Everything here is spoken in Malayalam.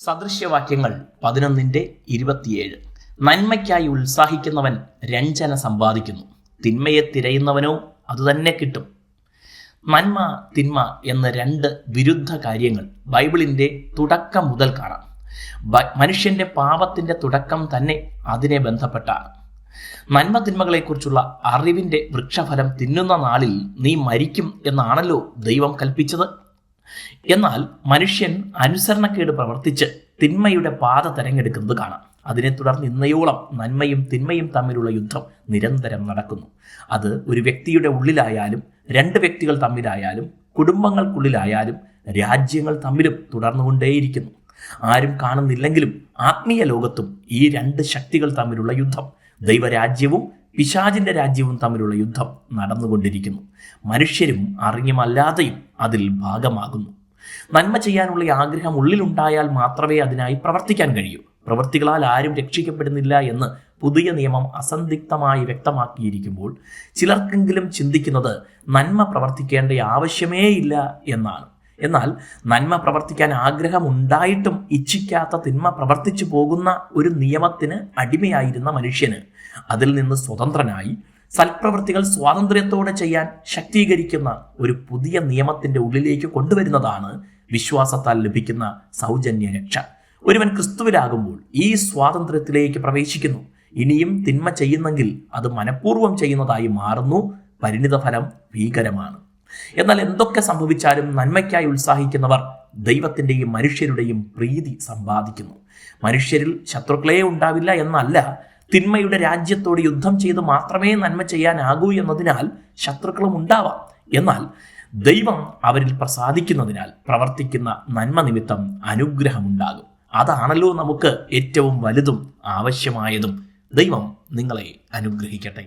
സദൃശ്യവാക്യങ്ങൾ 11:27. നന്മയ്ക്കായി ഉത്സാഹിക്കുന്നവൻ രഞ്ജന സമ്പാദിക്കുന്നു, തിന്മയെ തിരയുന്നവനോ അതുതന്നെ കിട്ടും. നന്മ തിന്മ എന്ന രണ്ട് വിരുദ്ധ കാര്യങ്ങൾ ബൈബിളിൻ്റെ തുടക്കം മുതൽ കാണാം. മനുഷ്യൻ്റെ പാപത്തിൻ്റെ തുടക്കം തന്നെ അതിനെ ബന്ധപ്പെട്ടാണ്. നന്മ തിന്മകളെക്കുറിച്ചുള്ള അറിവിൻ്റെ വൃക്ഷഫലം തിന്നുന്ന നാളിൽ നീ മരിക്കും എന്നാണല്ലോ ദൈവം കൽപ്പിച്ചത്. എന്നാൽ മനുഷ്യൻ അനുസരണക്കേട് പ്രവർത്തിച്ച് തിന്മയുടെ പാത തിരഞ്ഞെടുക്കുന്നത് കാണാം. അതിനെ തുടർന്ന് ഇന്നയോളം നന്മയും തിന്മയും തമ്മിലുള്ള യുദ്ധം നിരന്തരം നടക്കുന്നു. അത് ഒരു വ്യക്തിയുടെ ഉള്ളിലായാലും, രണ്ട് വ്യക്തികൾ തമ്മിലായാലും, കുടുംബങ്ങൾക്കുള്ളിലായാലും, രാജ്യങ്ങൾ തമ്മിലും തുടർന്നുകൊണ്ടേയിരിക്കുന്നു. ആരും കാണുന്നില്ലെങ്കിലും ആത്മീയ ലോകത്തും ഈ രണ്ട് ശക്തികൾ തമ്മിലുള്ള യുദ്ധം, ദൈവരാജ്യവും പിശാചിന്റെ രാജ്യവും തമ്മിലുള്ള യുദ്ധം നടന്നുകൊണ്ടിരിക്കുന്നു. മനുഷ്യരും അറിഞ്ഞുമല്ലാതെയും അതിൽ ഭാഗമാകുന്നു. നന്മ ചെയ്യാനുള്ള ആഗ്രഹം ഉള്ളിലുണ്ടായാൽ മാത്രമേ അതിനായി പ്രവർത്തിക്കാൻ കഴിയൂ. പ്രവൃത്തികളാൽ ആരും രക്ഷിക്കപ്പെടുന്നില്ല എന്ന് പുതിയ നിയമം അസന്ദിഗ്ധമായി വ്യക്തമാക്കിയിരിക്കുമ്പോൾ ചിലർക്കെങ്കിലും ചിന്തിക്കുന്നത് നന്മ പ്രവർത്തിക്കേണ്ട ആവശ്യമേ ഇല്ല എന്നാണ്. എന്നാൽ നന്മ പ്രവർത്തിക്കാൻ ആഗ്രഹമുണ്ടായിട്ടും ഇച്ഛിക്കാത്ത തിന്മ പ്രവർത്തിച്ചു പോകുന്ന ഒരു നിയമത്തിന് അടിമയായിരുന്ന മനുഷ്യന് അതിൽ നിന്ന് സ്വതന്ത്രനായി സൽപ്രവൃത്തികൾ സ്വാതന്ത്ര്യത്തോടെ ചെയ്യാൻ ശക്തീകരിക്കുന്ന ഒരു പുതിയ നിയമത്തിൻ്റെ ഉള്ളിലേക്ക് കൊണ്ടുവരുന്നതാണ് വിശ്വാസത്താൽ ലഭിക്കുന്ന സൗജന്യ രക്ഷ. ഒരുവൻ ക്രിസ്തുവിലാകുമ്പോൾ ഈ സ്വാതന്ത്ര്യത്തിലേക്ക് പ്രവേശിക്കുന്നു. ഇനിയും തിന്മ ചെയ്യുന്നെങ്കിൽ അത് മനഃപൂർവ്വം ചെയ്യുന്നതായി മാറുന്നു. പരിണിതഫലം ഭീകരമാണ്. എന്നാൽ എന്തൊക്കെ സംഭവിച്ചാലും നന്മയ്ക്കായി ഉത്സാഹിക്കുന്നവർ ദൈവത്തിൻ്റെയും മനുഷ്യരുടെയും പ്രീതി സമ്പാദിക്കുന്നു. മനുഷ്യരിൽ ശത്രുക്കളെ ഉണ്ടാവില്ല എന്നല്ല, തിന്മയുടെ രാജ്യത്തോട് യുദ്ധം ചെയ്ത് മാത്രമേ നന്മ ചെയ്യാനാകൂ എന്നതിനാൽ ശത്രുക്കളും ഉണ്ടാവാം. എന്നാൽ ദൈവം അവരിൽ പ്രസാദിക്കുന്നതിനാൽ പ്രവർത്തിക്കുന്ന നന്മ നിമിത്തം അനുഗ്രഹമുണ്ടാകും. അതാണല്ലോ നമുക്ക് ഏറ്റവും വലുതും ആവശ്യമായതും. ദൈവം നിങ്ങളെ അനുഗ്രഹിക്കട്ടെ.